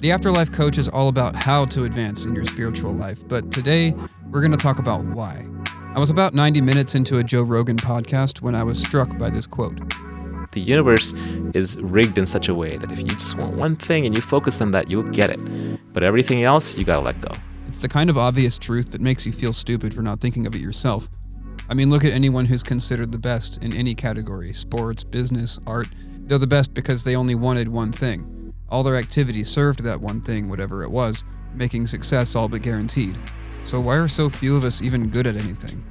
The Afterlife Coach is all about how to advance in your spiritual life, but today we're going to talk about why. I was about 90 minutes into a Joe Rogan podcast when I was struck by this quote. The universe is rigged in such a way that if you just want one thing and you focus on that, you'll get it. But everything else, you gotta let go. It's the kind of obvious truth that makes you feel stupid for not thinking of it yourself. I mean, look at anyone who's considered the best in any category, sports, business, art. They're the best because they only wanted one thing. All their activities served that one thing, whatever it was, making success all but guaranteed. So why are so few of us even good at anything?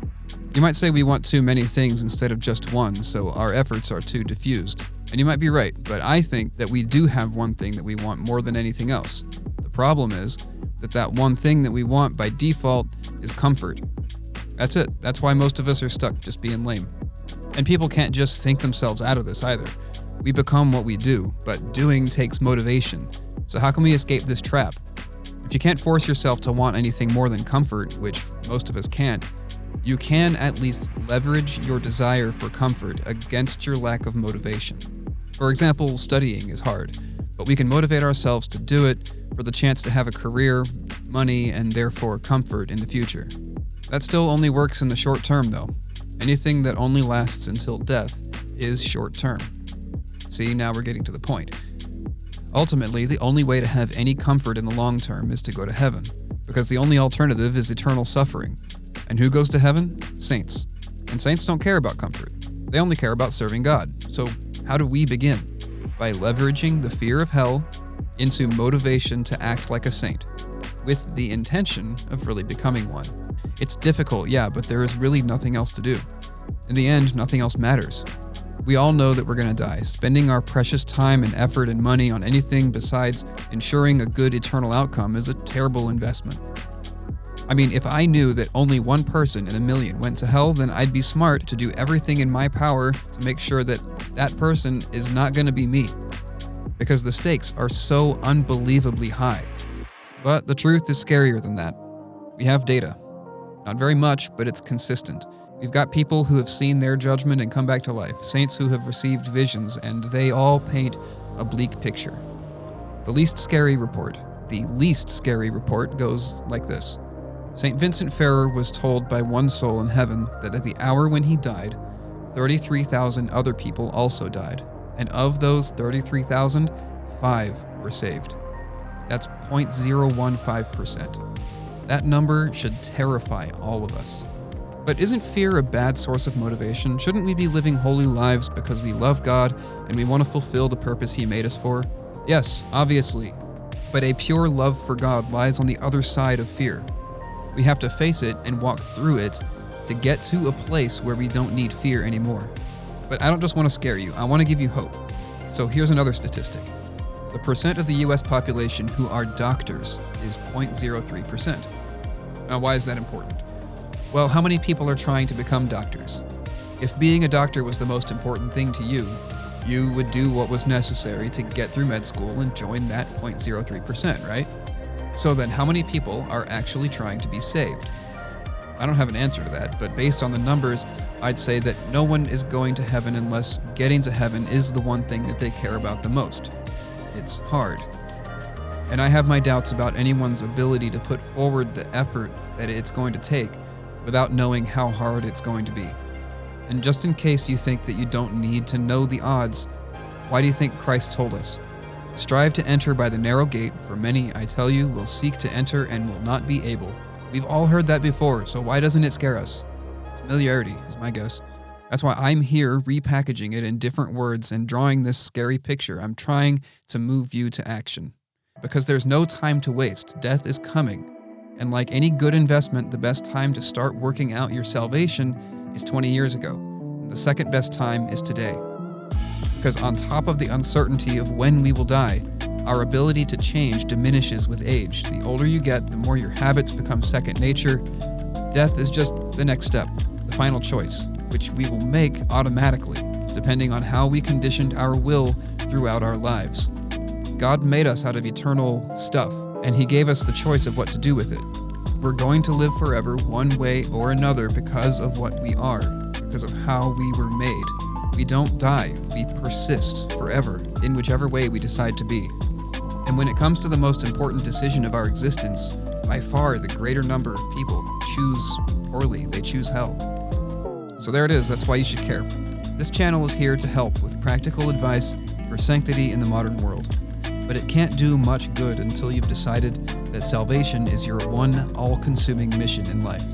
You might say we want too many things instead of just one, so our efforts are too diffused. And you might be right, but I think that we do have one thing that we want more than anything else. The problem is that one thing that we want by default is comfort. That's it. That's why most of us are stuck just being lame. And people can't just think themselves out of this either. We become what we do, but doing takes motivation. So how can we escape this trap? If you can't force yourself to want anything more than comfort, which most of us can't, you can at least leverage your desire for comfort against your lack of motivation. For example, studying is hard, but we can motivate ourselves to do it for the chance to have a career, money, and therefore comfort in the future. That still only works in the short term, though. Anything that only lasts until death is short term. See, now we're getting to the point. Ultimately, the only way to have any comfort in the long term is to go to heaven, because the only alternative is eternal suffering. And who goes to heaven? Saints. And saints don't care about comfort. They only care about serving God. So how do we begin? By leveraging the fear of hell into motivation to act like a saint, with the intention of really becoming one. It's difficult, yeah, but there is really nothing else to do. In the end, nothing else matters. We all know that we're going to die. Spending our precious time and effort and money on anything besides ensuring a good eternal outcome is a terrible investment. I mean, if I knew that only one person in a million went to hell, then I'd be smart to do everything in my power to make sure that that person is not going to be me. Because the stakes are so unbelievably high. But the truth is scarier than that. We have data. Not very much, but it's consistent. We've got people who have seen their judgment and come back to life, saints who have received visions, and they all paint a bleak picture. The least scary report goes like this. St. Vincent Ferrer was told by one soul in heaven that at the hour when he died, 33,000 other people also died. And of those 33,000, 5 were saved. That's 0.015%. That number should terrify all of us. But isn't fear a bad source of motivation? Shouldn't we be living holy lives because we love God and we want to fulfill the purpose He made us for? Yes, obviously. But a pure love for God lies on the other side of fear. We have to face it and walk through it to get to a place where we don't need fear anymore. But I don't just want to scare you, I want to give you hope. So here's another statistic. The percent of the US population who are doctors is 0.03%. Now, why is that important? Well, how many people are trying to become doctors? If being a doctor was the most important thing to you, you would do what was necessary to get through med school and join that 0.03%, right? So then how many people are actually trying to be saved? I don't have an answer to that, but based on the numbers, I'd say that no one is going to heaven unless getting to heaven is the one thing that they care about the most. It's hard. And I have my doubts about anyone's ability to put forward the effort that it's going to take without knowing how hard it's going to be. And just in case you think that you don't need to know the odds, why do you think Christ told us? Strive to enter by the narrow gate, for many, I tell you, will seek to enter and will not be able. We've all heard that before, so why doesn't it scare us? Familiarity is my guess. That's why I'm here repackaging it in different words and drawing this scary picture. I'm trying to move you to action. Because there's no time to waste. Death is coming. And like any good investment, the best time to start working out your salvation is 20 years ago. And the second best time is today. Because on top of the uncertainty of when we will die, our ability to change diminishes with age. The older you get, the more your habits become second nature. Death is just the next step, the final choice, which we will make automatically, depending on how we conditioned our will throughout our lives. God made us out of eternal stuff, and He gave us the choice of what to do with it. We're going to live forever one way or another because of what we are, because of how we were made. We don't die, we persist forever in whichever way we decide to be. And when it comes to the most important decision of our existence, by far the greater number of people choose poorly. They choose hell. So there it is. That's why you should care. This channel is here to help with practical advice for sanctity in the modern world. But it can't do much good until you've decided that salvation is your one all-consuming mission in life.